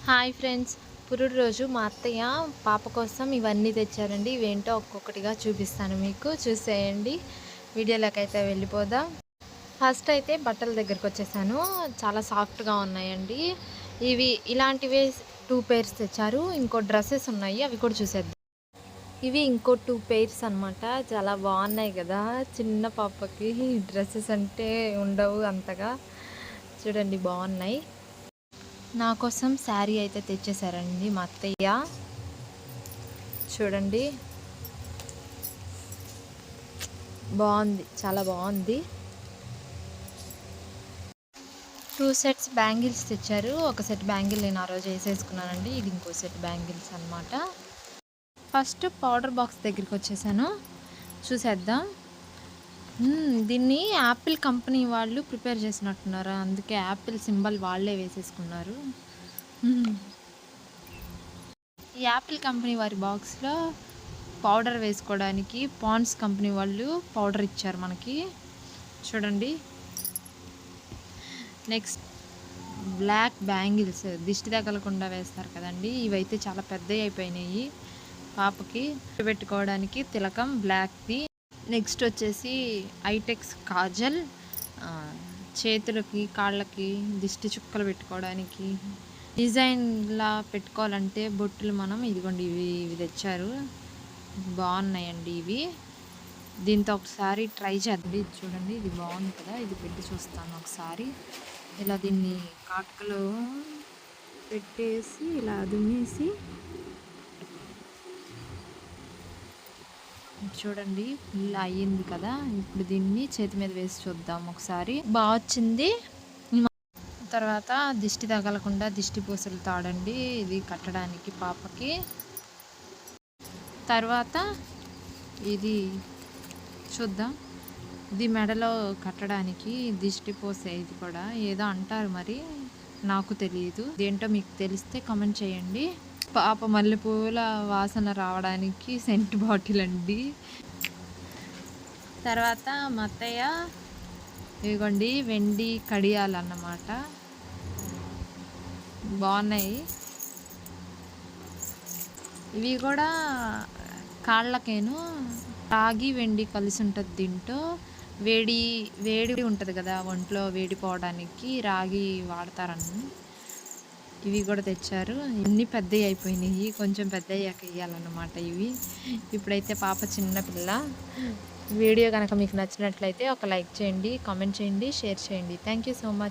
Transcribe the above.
Hi friends, పురుడు రోజు మా అత్తయ్య పాప కోసం ఇవన్నీ తెచ్చారండి. ఇవేంటో ఒక్కొక్కటిగా చూపిస్తాను, మీకు చూసేయండి. వీడియోలోకి అయితే వెళ్ళిపోదాం. ఫస్ట్ అయితే బట్టల దగ్గరికి వచ్చేసాను. చాలా సాఫ్ట్గా ఉన్నాయండి. ఇలాంటివే 2 పేర్స్ తెచ్చారు. ఇంకో డ్రెస్సెస్ ఉన్నాయి, అవి కూడా చూసేద్దాం. ఇవి ఇంకో 2 పేర్స్ అనమాట. చాలా బాగున్నాయి కదా. చిన్న పాపకి డ్రెస్సెస్ అంటే ఉండవు అంతగా. చూడండి, బాగున్నాయి. నా కోసం శారీ అయితే తెచ్చేసారండి మా అత్తయ్య. చూడండి, బాగుంది, చాలా బాగుంది. 2 సెట్స్ బ్యాంగిల్స్ తెచ్చారు. ఒక సెట్ బ్యాంగిల్ నేను ఆ రోజు వేసేసుకున్నానండి. ఇది ఇంకో సెట్ బ్యాంగిల్స్ అనమాట. ఫస్ట్ పౌడర్ బాక్స్ దగ్గరికి వచ్చేసాను, చూసేద్దాం. దీన్ని యాపిల్ కంపెనీ వాళ్ళు ప్రిపేర్ చేసినట్టున్నారు, అందుకే యాపిల్ సింబల్ వాళ్ళే వేసేసుకున్నారు. ఈ యాపిల్ కంపెనీ వారి బాక్స్లో పౌడర్ వేసుకోవడానికి పాండ్స్ కంపెనీ వాళ్ళు పౌడర్ ఇచ్చారు మనకి. చూడండి, నెక్స్ట్ బ్లాక్ బ్యాంగిల్స్, దిష్టి తగలకుండా వేస్తారు కదండి. ఇవైతే చాలా పెద్దవి అయిపోయినాయి. పాపకి పెట్టుకోవడానికి తిలకం బ్లాక్ది. నెక్స్ట్ వచ్చేసి ఐటెక్స్ కాజల్, చేతులకి కాళ్ళకి దిష్టి చుక్కలు పెట్టుకోవడానికి, డిజైన్లా పెట్టుకోవాలంటే బొట్టులు మనం ఇదిగోండి ఇవి తెచ్చారు. బాగున్నాయండి ఇవి. దీంతో ఒకసారి ట్రై చేద్దాం. చూడండి, ఇది బాగుంది కదా. ఇది పెట్టి చూస్తాను ఒకసారి. ఇలా దీన్ని కాటుకలో పెట్టేసి ఇలా దుమ్మేసి, చూడండి ఇలా అయ్యింది కదా. ఇప్పుడు దీన్ని చేతి మీద వేసి చూద్దాం ఒకసారి. బాగా వచ్చింది. తర్వాత దిష్టి తగలకుండా దిష్టి పూసలు తాడండి ఇది కట్టడానికి పాపకి. తర్వాత ఇది చూద్దాం, ఇది మెడలో కట్టడానికి దిష్టి పూసే. ఇది కూడా ఏదో అంటారు, మరి నాకు తెలియదు. ఇదేంటో మీకు తెలిస్తే కామెంట్ చేయండి. పాప మల్లెపూల వాసన రావడానికి సెంట్ బాటిల్ అండి. తర్వాత మా అత్తయ్య ఇదిగోండి వెండి కడియాలు అన్నమాట. బాగున్నాయి. ఇవి కూడా కాళ్ళకేను రాగి వెండి కలిసి ఉంటుంది. దీంట్లో వేడి వేడి ఉంటుంది కదా, ఒంట్లో వేడిపోవడానికి రాగి వాడతారని ఇవి కూడా తెచ్చారు. ఇన్ని పెద్దవి అయిపోయినాయి, కొంచెం పెద్ద అయ్యాక వేయాలన్నమాట ఇవి. ఇప్పుడైతే పాప చిన్నపిల్ల. వీడియో కనుక మీకు నచ్చినట్లయితే ఒక లైక్ చేయండి, కామెంట్ చేయండి, షేర్ చేయండి. Thank you so much.